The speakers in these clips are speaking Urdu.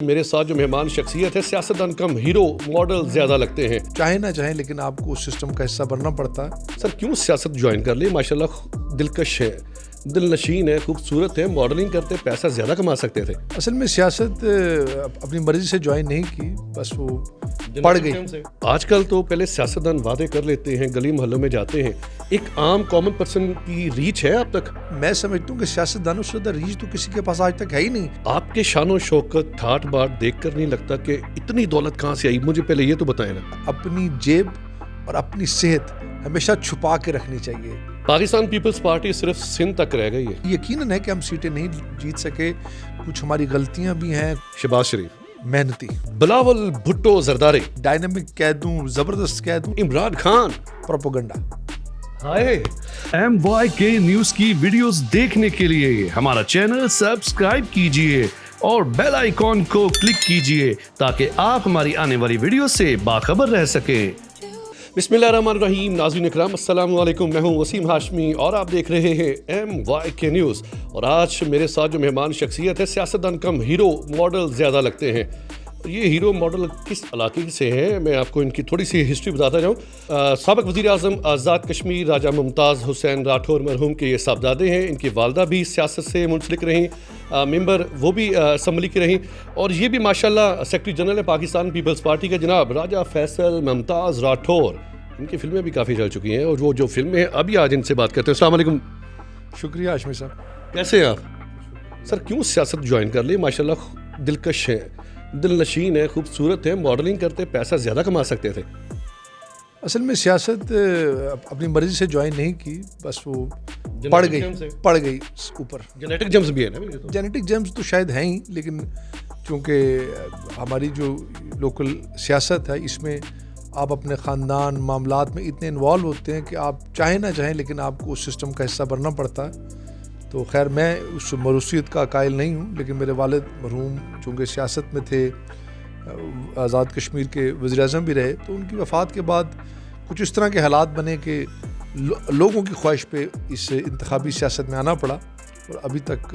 میرے ساتھ جو مہمان شخصیت ہے سیاستدان کم ہیرو ماڈل زیادہ لگتے ہیں. چاہے نہ چاہیں لیکن آپ کو اس سسٹم کا حصہ بننا پڑتا ہے. سر کیوں سیاست جوائن کر لی؟ ماشاءاللہ دلکش ہے، دل نشین ہے، خوبصورت ہے، ماڈلنگ کرتے پیسہ زیادہ کما سکتے تھے. اصل میں سیاست اپنی مرضی سے جوائن نہیں کی، بس وہ پڑ گئی. آج کل تو پہلے سیاستدان وعدے کر لیتے ہیں، گلی محلوں میں جاتے ہیں، ایک عام کامن پرسن کی ریچ ہے اب تک؟ میں سمجھتا ہوں کہ سیاست دانوں سے زیادہ ریچ تو کسی کے پاس آج تک ہے ہی نہیں. آپ کے شان و شوکت ٹھاٹ باٹ دیکھ کر نہیں لگتا کہ اتنی دولت کہاں سے آئی؟ مجھے پہلے یہ تو بتائیں نا. اپنی جیب اور اپنی صحت ہمیشہ چھپا کے رکھنی چاہیے. پاکستان پیپلز پارٹی صرف سندھ تک رہ گئی ہے. یقیناً ہے کہ ہم سیٹیں نہیں جیت سکے، کچھ ہماری غلطیاں بھی ہیں. شہباز شریف، محنتی، بلاول بھٹو زرداری، ڈائنامک کہہ دوں، زبردست کہہ دوں، Imran Khan, propaganda. MYK news کی ویڈیوز دیکھنے کے لیے ہمارا چینل سبسکرائب کیجئے اور بیل آئیکن کو کلک کیجئے تاکہ آپ ہماری آنے والی ویڈیو سے باخبر رہ سکیں. بسم اللہ الرحمن الرحیم. ناظرین اکرام السلام علیکم، میں ہوں وسیم ہاشمی اور آپ دیکھ رہے ہیں MYK نیوز. اور آج میرے ساتھ جو مہمان شخصیت ہے سیاستدان کم ہیرو ماڈل زیادہ لگتے ہیں. یہ ہیرو ماڈل کس علاقے سے ہیں میں آپ کو ان کی تھوڑی سی ہسٹری بتاتا جاؤں. سابق وزیر اعظم آزاد کشمیر راجہ ممتاز حسین راٹھور مرحوم کے یہ صاحبزادے ہیں. ان کی والدہ بھی سیاست سے منسلک رہیں، ممبر وہ بھی اسمبلی کی رہیں. اور یہ بھی ماشاءاللہ سیکرٹری جنرل ہے پاکستان پیپلز پارٹی کے جناب راجہ فیصل ممتاز راٹھور. ان کی فلمیں بھی کافی چل چکی ہیں اور وہ جو فلمیں ہیں ابھی آج ان سے بات کرتے ہیں. السلام علیکم. شکریہ ہاشمی صاحب. کیسے ہیں آپ؟ سر کیوں سیاست جوائن کر لی؟ ماشاءاللہ دلکش ہے، دل نشین ہے، خوبصورت ہے، ماڈلنگ کرتے پیسہ زیادہ کما سکتے تھے. اصل میں سیاست اپنی مرضی سے جوائن نہیں کی، بس وہ پڑ گئی اوپر. جینیٹک جمز بھی ہے نا. جینیٹک جیمز تو شاید ہیں ہی، لیکن چونکہ ہماری جو لوکل سیاست ہے اس میں آپ اپنے خاندان معاملات میں اتنے انوالو ہوتے ہیں کہ آپ چاہیں نہ چاہیں لیکن آپ کو اس سسٹم کا حصہ بننا پڑتا ہے. تو خیر میں اس موروثیت کا قائل نہیں ہوں، لیکن میرے والد مرحوم چونکہ سیاست میں تھے، آزاد کشمیر کے وزیر اعظم بھی رہے، تو ان کی وفات کے بعد کچھ اس طرح کے حالات بنے کہ لوگوں کی خواہش پہ اس انتخابی سیاست میں آنا پڑا اور ابھی تک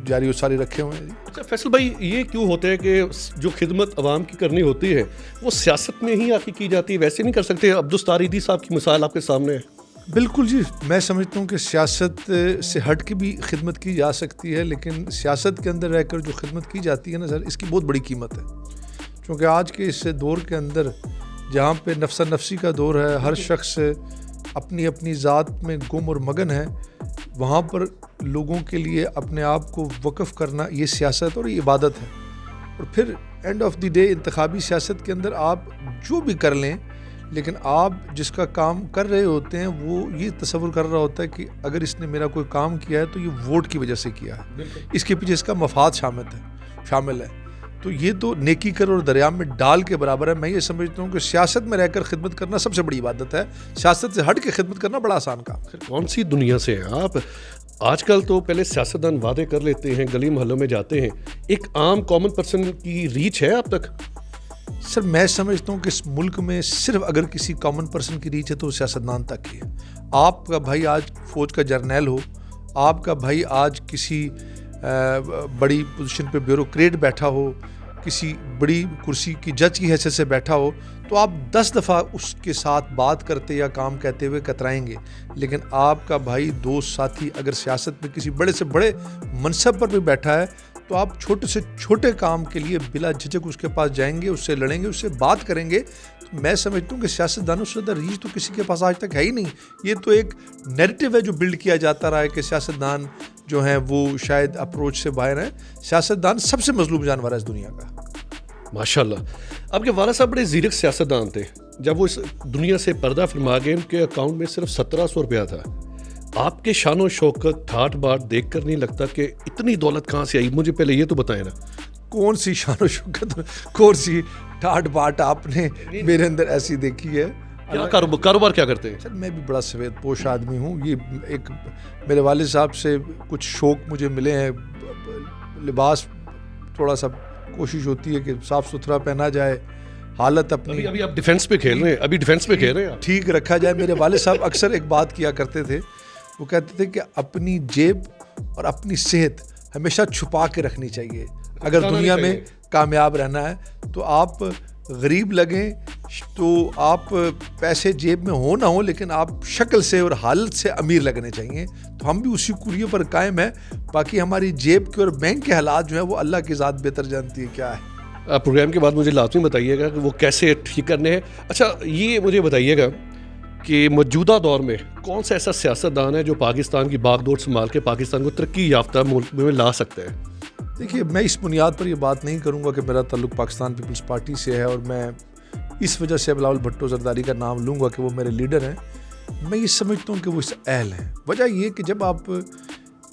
جاری و ساری رکھے ہوئے ہیں. اچھا فیصل بھائی، یہ کیوں ہوتا ہے کہ جو خدمت عوام کی کرنی ہوتی ہے وہ سیاست میں ہی آخر کی جاتی ہے، ویسے نہیں کر سکتے؟ عبدالستاریدی صاحب کی مثال آپ کے سامنے ہے. بالکل جی، میں سمجھتا ہوں کہ سیاست سے ہٹ کے بھی خدمت کی جا سکتی ہے، لیکن سیاست کے اندر رہ کر جو خدمت کی جاتی ہے نا سر، اس کی بہت بڑی قیمت ہے. کیونکہ آج کے اس دور کے اندر جہاں پہ نفسا نفسی کا دور ہے، ہر شخص اپنی اپنی ذات میں گم اور مگن ہے، وہاں پر لوگوں کے لیے اپنے آپ کو وقف کرنا یہ سیاست اور یہ عبادت ہے. اور پھر اینڈ آف دی ڈے انتخابی سیاست کے اندر آپ جو بھی کر لیں، لیکن آپ جس کا کام کر رہے ہوتے ہیں وہ یہ تصور کر رہا ہوتا ہے کہ اگر اس نے میرا کوئی کام کیا ہے تو یہ ووٹ کی وجہ سے کیا ہے، اس کے پیچھے اس کا مفاد شامل ہے. تو یہ تو نیکی کر اور دریا میں ڈال کے برابر ہے. میں یہ سمجھتا ہوں کہ سیاست میں رہ کر خدمت کرنا سب سے بڑی عبادت ہے، سیاست سے ہٹ کے خدمت کرنا بڑا آسان کام. کون سی دنیا سے ہیں آپ؟ آج کل تو پہلے سیاستدان وعدے کر لیتے ہیں، گلی محلوں میں جاتے ہیں، ایک عام کامن پرسن کی ریچ ہے اب تک؟ سر میں سمجھتا ہوں کہ اس ملک میں صرف اگر کسی کامن پرسن کی ریچ ہے تو وہ سیاستدان تک ہی ہے. آپ کا بھائی آج فوج کا جرنیل ہو، آپ کا بھائی آج کسی بڑی پوزیشن پہ بیوروکریٹ بیٹھا ہو، کسی بڑی کرسی کی جج کی حیثیت سے بیٹھا ہو، تو آپ 10 دفعہ اس کے ساتھ بات کرتے یا کام کہتے ہوئے کترائیں گے. لیکن آپ کا بھائی، دوست، ساتھی اگر سیاست میں کسی بڑے سے بڑے منصب پر بھی بیٹھا ہے تو آپ چھوٹے سے چھوٹے کام کے لیے بلا جھجک اس کے پاس جائیں گے، اس سے لڑیں گے، اس سے بات کریں گے. تو میں سمجھتا ہوں کہ سیاستدانوں سے زیادہ ریچ تو کسی کے پاس آج تک ہے ہی نہیں. یہ تو ایک نیریٹو ہے جو بلڈ کیا جاتا رہا ہے کہ سیاستدان جو ہیں وہ شاید اپروچ سے باہر ہیں. سیاستدان سب سے مظلوم جانور ہے اس دنیا کا. ماشاءاللہ. آپ کے والد صاحب بڑے زیرک سیاستدان تھے. جب وہ اس دنیا سے پردہ فرما گئے ان کے اکاؤنٹ میں صرف 1700 روپیہ تھا. آپ کے شان و شوکت ٹھاٹ باٹ دیکھ کر نہیں لگتا کہ اتنی دولت کہاں سے آئی؟ مجھے پہلے یہ تو بتائیں نا. کون سی شان و شوکت، کون سی ٹھاٹ باٹ آپ نے میرے اندر ایسی دیکھی ہے؟ کیا کاروبار کیا کرتے ہیں؟ سر میں بھی بڑا سفید پوش آدمی ہوں. یہ ایک میرے والد صاحب سے کچھ شوق مجھے ملے ہیں. لباس تھوڑا سا کوشش ہوتی ہے کہ صاف ستھرا پہنا جائے، حالت اپنی ابھی آپ ڈیفینس پہ کھیل رہے ہیں ٹھیک رکھا جائے. میرے والد صاحب اکثر ایک بات کیا کرتے تھے، وہ کہتے تھے کہ اپنی جیب اور اپنی صحت ہمیشہ چھپا کے رکھنی چاہیے. اگر دنیا میں کامیاب رہنا ہے تو آپ غریب لگیں تو آپ پیسے جیب میں ہو نہ ہو لیکن آپ شکل سے اور حالت سے امیر لگنے چاہیے. تو ہم بھی اسی کوریے پر قائم ہیں. باقی ہماری جیب کے اور بینک کے حالات جو ہیں وہ اللہ کی ذات بہتر جانتی ہے کیا ہے. پروگرام کے بعد مجھے لازمی بتائیے گا کہ وہ کیسے ٹھیک کرنے ہیں. اچھا یہ مجھے بتائیے گا کہ موجودہ دور میں کون سا ایسا سیاستدان ہے جو پاکستان کی باغ ڈور سنبھال کے پاکستان کو ترقی یافتہ ملک میں لا سکتے ہیں؟ دیکھیے میں اس بنیاد پر یہ بات نہیں کروں گا کہ میرا تعلق پاکستان پیپلز پارٹی سے ہے اور میں اس وجہ سے بلاول بھٹو زرداری کا نام لوں گا کہ وہ میرے لیڈر ہیں. میں یہ سمجھتا ہوں کہ وہ اس اہل ہیں. وجہ یہ کہ جب آپ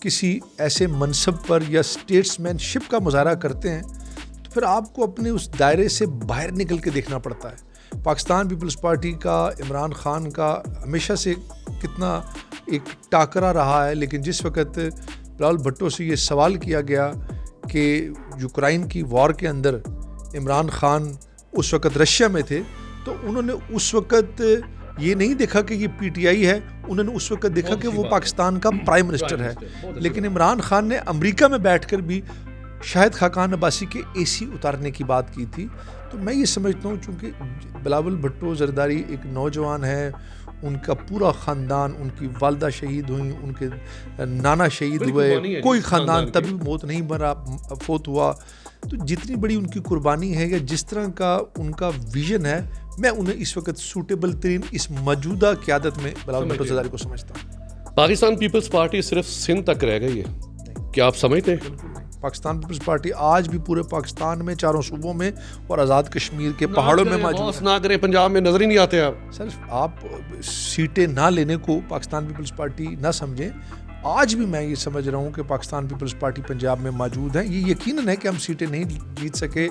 کسی ایسے منصب پر یا اسٹیٹس مین شپ کا مظاہرہ کرتے ہیں تو پھر آپ کو اپنے اس دائرے سے باہر نکل کے دیکھنا پڑتا ہے. پاکستان پیپلز پارٹی کا عمران خان کا ہمیشہ سے کتنا ایک ٹاکرا رہا ہے, لیکن جس وقت بلاول بھٹو سے یہ سوال کیا گیا کہ یوکرائن کی وار کے اندر عمران خان اس وقت رشیا میں تھے تو انہوں نے اس وقت یہ نہیں دیکھا کہ یہ پی ٹی آئی ہے, انہوں نے اس وقت دیکھا کہ وہ پاکستان کا پرائم منسٹر ہے. لیکن عمران خان نے امریکہ میں بیٹھ کر بھی شاہد خاقان عباسی کے اے سی اتارنے کی بات کی تھی. تو میں یہ سمجھتا ہوں چونکہ بلاول بھٹو زرداری ایک نوجوان ہے, ان کا پورا خاندان, ان کی والدہ شہید ہوئیں, ان کے نانا شہید ہوئے, کوئی خاندان تبھی موت نہیں بنا فوت ہوا. تو جتنی بڑی ان کی قربانی ہے یا جس طرح کا ان کا ویژن ہے, میں انہیں اس وقت سوٹیبل ترین اس موجودہ قیادت میں بلاول بھٹو زرداری کو سمجھتا ہوں. پاکستان پیپلز پارٹی صرف سندھ تک رہ گئی ہے, کیا آپ سمجھتے ہیں؟ پاکستان پیپلز پارٹی آج بھی پورے پاکستان میں چاروں صوبوں میں اور آزاد کشمیر کے پہاڑوں میں موجود ہے. نہ کریں, پنجاب میں نظر ہی نہیں آتے آپ. سر آپ سیٹیں نہ لینے کو پاکستان پیپلز پارٹی نہ سمجھیں. آج بھی میں یہ سمجھ رہا ہوں کہ پاکستان پیپلز پارٹی پنجاب میں موجود ہیں. یہ یقیناً ہے کہ ہم سیٹیں نہیں جیت سکے,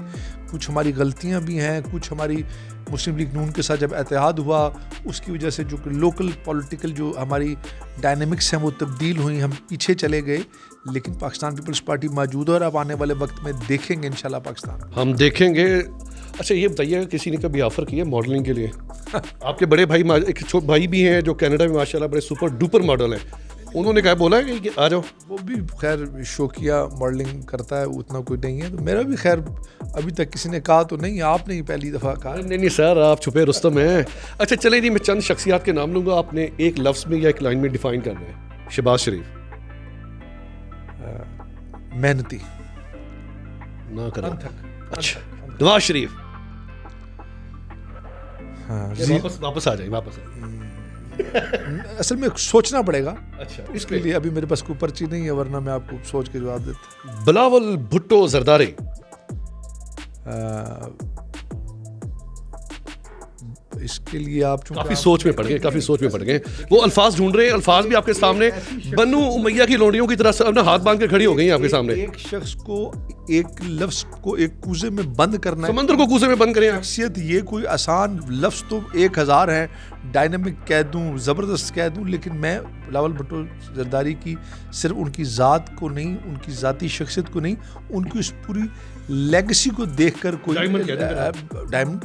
کچھ ہماری غلطیاں بھی ہیں, کچھ ہماری مسلم لیگ نون کے ساتھ جب اتحاد ہوا اس کی وجہ سے جو لوکل پولیٹیکل جو ہماری ڈائنامکس ہیں وہ تبدیل ہوئیں, ہم پیچھے چلے گئے. لیکن پاکستان پیپلز پارٹی موجود ہے اور اب آنے والے وقت میں دیکھیں گے انشاءاللہ پاکستان ہم دیکھیں گے. اچھا یہ بتائیے کسی نے کبھی آفر کیا ماڈلنگ کے لیے؟ آپ کے بڑے بھائی, ایک چھوٹے بھائی بھی ہیں جو کینیڈا میں ماشاءاللہ بڑے سپر ڈوپر ماڈل ہیں, انہوں نے کہا بولا ہے کہ آ جاؤ؟ وہ بھی خیر شوقیہ ماڈلنگ کرتا ہے, اتنا کوئی نہیں ہے. تو میرا بھی خیر ابھی تک کسی نے کہا تو نہیں, آپ نے ہی پہلی دفعہ کہا. نہیں سر, آپ چھپے رستم ہیں. اچھا چلیں جی, میں چند شخصیات کے نام لوں گا, آپ نے ایک لفظ میں یا ایک لائن میں ڈیفائن کرنا ہے. شہباز شریف. محنتی. نہ کریں. اچھا نواز شریف. واپس آ جائیں, واپس آ جائیں. اصل میں سوچنا پڑے گا. اچھا اس کے لیے ابھی میرے پاس کوئی پرچی نہیں ہے, ورنہ میں آپ کو سوچ کے جواب دیتا. بلاول بھٹو زرداری. اس کے لیے آپ کافی سوچ میں پڑ گئے, وہ الفاظ ڈھونڈ رہے ہیں, الفاظ بھی آپ کے سامنے بنو امیہ کی لونڈیوں کی طرح سے اپنا ہاتھ باندھ کے کھڑی ہو گئی ہیں آپ کے سامنے. ایک شخص کو ایک لفظ کو ایک کوزے میں بند کرنا, سمندر کو کوزے میں بند کریں. شخصیت یہ کوئی آسان لفظ تو 1000 ہیں, ڈائنامک کہہ دوں, زبردست کہہ دوں, لیکن میں بلاول بھٹو زرداری کی صرف ان کی ذات کو نہیں, ان کی ذاتی شخصیت کو نہیں, ان کی اس پوری لیگسی کو دیکھ کر کوئی ڈائمنڈ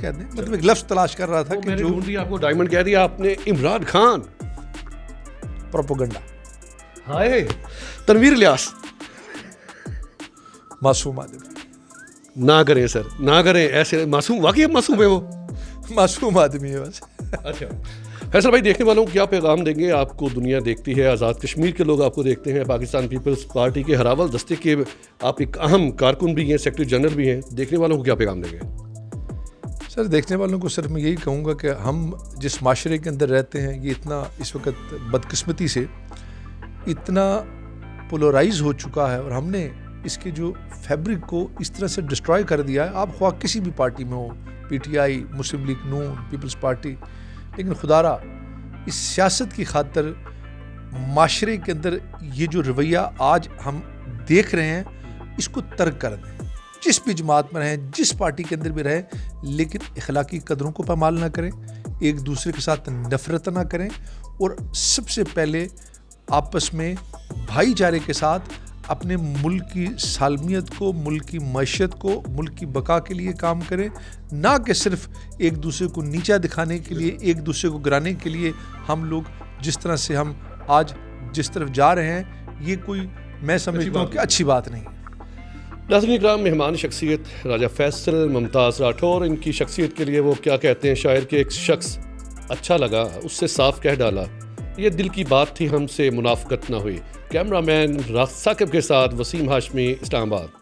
کہہ دیں, مطلب ایک لفظ تلاش کر رہا تھا کہ جو آپ کو ڈائمنڈ کہہ دیا آپ نے. عمران خان. پروپیگنڈا. ہائے. تنویر الیاس. معصوم آدمی. نہ کریں سر, نہ کریں ایسے. معصوم واقعی معصوم ہے, وہ معصوم آدمی ہے بس. اچھا فیصل بھائی, دیکھنے والوں کو کیا پیغام دیں گے؟ آپ کو دنیا دیکھتی ہے, آزاد کشمیر کے لوگ آپ کو دیکھتے ہیں, پاکستان پیپلز پارٹی کے ہراول دستے کے آپ ایک اہم کارکن بھی ہیں, سیکرٹری جنرل بھی ہیں, دیکھنے والوں کو کیا پیغام دیں گے؟ سر دیکھنے والوں کو صرف میں یہی کہوں گا کہ ہم جس معاشرے کے اندر رہتے ہیں یہ اتنا اس وقت بدقسمتی سے اتنا پولرائز ہو چکا ہے, اور ہم نے اس کے جو فیبرک کو اس طرح سے ڈسٹرائے کر دیا ہے. آپ خواہ کسی بھی پارٹی میں ہو, P T I, Muslim League نون, پیپلز پارٹی, لیکن خدا را اس سیاست کی خاطر معاشرے کے اندر یہ جو رویہ آج ہم دیکھ رہے ہیں اس کو ترک کر دیں. جس بھی جماعت میں رہیں, جس پارٹی کے اندر بھی رہیں, لیکن اخلاقی قدروں کو پامال نہ کریں, ایک دوسرے کے ساتھ نفرت نہ کریں, اور سب سے پہلے آپس میں بھائی چارے کے ساتھ اپنے ملک کی سالمیت کو, ملک کی معیشت کو, ملک کی بقا کے لیے کام کریں, نہ کہ صرف ایک دوسرے کو نیچا دکھانے کے لیے, ایک دوسرے کو گرانے کے لیے. ہم لوگ جس طرح سے ہم آج جس طرف جا رہے ہیں یہ کوئی میں سمجھتا ہوں کہ اچھی بات نہیں. ناظرین اکرام، مہمان شخصیت راجہ فیصل ممتاز راٹھور، ان کی شخصیت کے لیے وہ کیا کہتے ہیں شاعر کہ ایک شخص اچھا لگا اس سے صاف کہہ ڈالا، یہ دل کی بات تھی ہم سے منافقت نہ ہوئی۔ کیمرہ مین راز ثاقب کے ساتھ وسیم ہاشمی، اسلام آباد۔